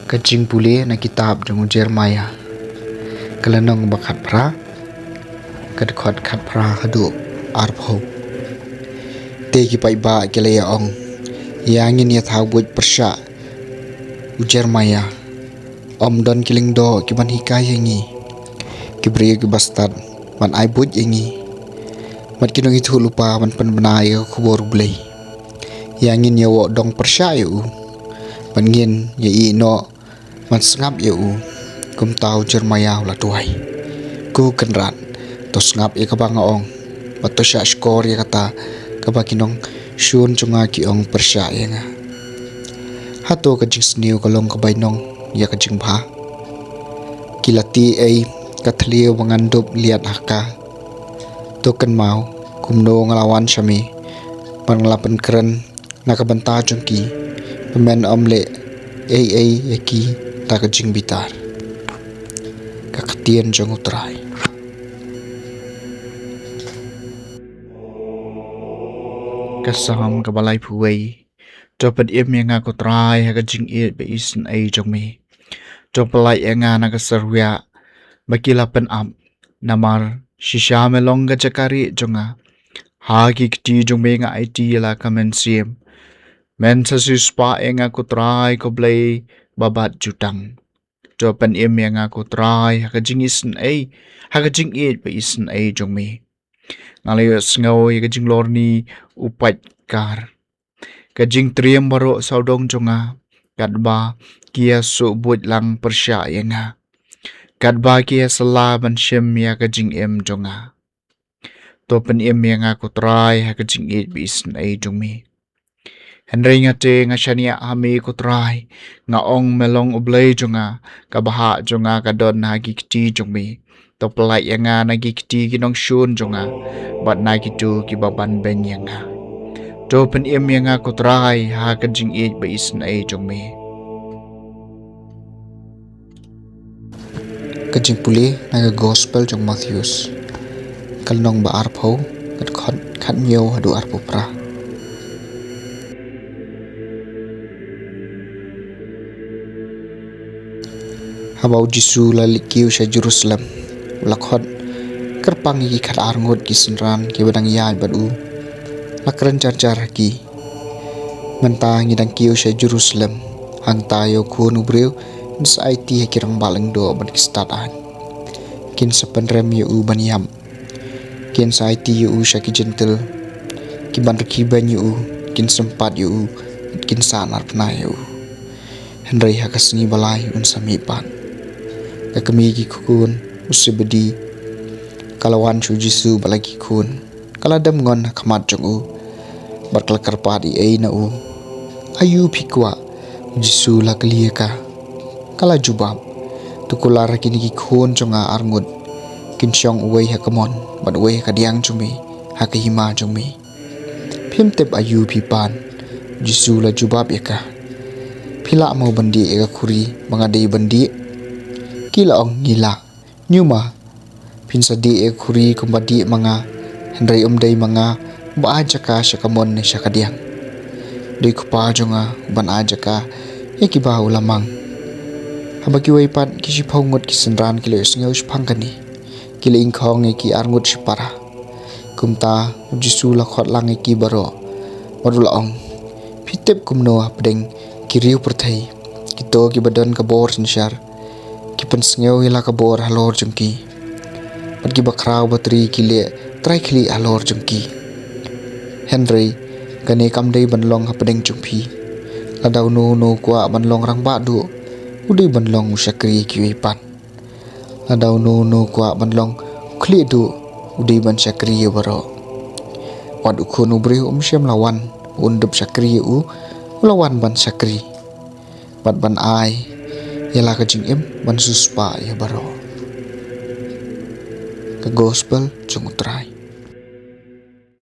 Kajing puli na kitab jong Jeremiah kalanong bakat pra kadkhot khat pra hadu arpho te ki pai ba kelaya ong yangin ya thawbuj persha u Jeremiah om don kiling do ki ban hikaya ngi ki bri ki bastad man ai buj ingi mat kinong itu lupa man pan banai khubor blei yangin ya wo dong persha yu pangin ya i no man sngap ya u kum tau Jeremiah la tuai ku kenran to sngap ya kabang ong pato sya skor ya kata kabakinong shun chunga ki ong persya ya nga hato kajing sniu kalong kabainong ya kajing bha kilati ai kathliu wangandup liat haka to kan mau kumno ngalawan syami panglapan keren nakabanta jongki pemen omle ai yaki takajing bitar kakatian jong utrai kasam kabalai phuwei topet im yang aku trai hakajing it be isen ai jong mi topelai enga nakasarwya bakilapen am namar shisha melong gachakari jonga hagi kti jong me nga it la kamen sim men sa spa enga aku trai ko blai babat jutang Topan im yang aku try hakajing isen ai hakajing it pa isen ai jong mi ngalayo sngaw hakajing lorni upat kar kajing triam baro saudong jonga kadba kia su buat lang persya yanga kadba kia sala ban shim ya kajing im jonga Topan im yang aku try hakajing it pa isen ai jong mi Henry nga te nga shania hami ko try nga ong melong ublay jonga kabaha jonga kadon nagikti jongmi to pelai nga nagikti kinong shun jonga bat nagitu kibaban ben nga to pen im nga ko try ha kajing it ba isen ai jongmi kajing puli naga gospel jong Matthews kalnong ba arpho kat khat myo hadu arpo pra Habau Jisu lalikiu sya Jerusalem lakhot kerpang ki khat arngot ki senran ki badang yai badu lakran car ki menta ngidang kiu sya Jerusalem hang tayo kun ubreu nis it kirang baleng do ban ki statan kin sepen rem yu ban yam kin sa it yu sya ki gentle ki ban ki ban yu kin sempat yu kin sanar pna yu Henry hakasni balai un samipan kami ki kun usibedi kalawan shu Jisu balagi kun kaladam ngon khamat jong u barkal karpadi ai na u ayu phikwa Jisu lakliya ka kala jubab tukular kini ki kun jonga arngut kinsyong uwei hakamon bat uwei kadiang jumi hakahima jumi phimtep ayu phipan Jisu la jubab yaka phila mau bandi eka khuri bangadei bandi kila ong ngila nyuma pinsa di e khuri kumbadi manga hendrai umdai manga ba ajaka syakamon ne syakadiang dei kupa jonga ban ajaka eki ba ulamang habaki waipat kisi phongot kisenran kile sngeu phangkani kile ingkhong eki arngut sipara kumta Jisu lakhot lang eki baro marula ong pitep kumno apdeng kiriu perthai kito ki badan kabor sinsyar kipen sngeu ila kabor halor jengki pergi bakrau batri kile trai kili halor jengki Henry gane kamdei banlong hapdeng jumpi ladau no kwa banlong rang badu udai banlong usyakri kiwipan ladau no kwa banlong kli du udai ban syakri baro wad ukun ubri syam lawan undup syakri u lawan ban syakri bat ban ai yala kajing im ban suspa ya baro ke gospel jung utrai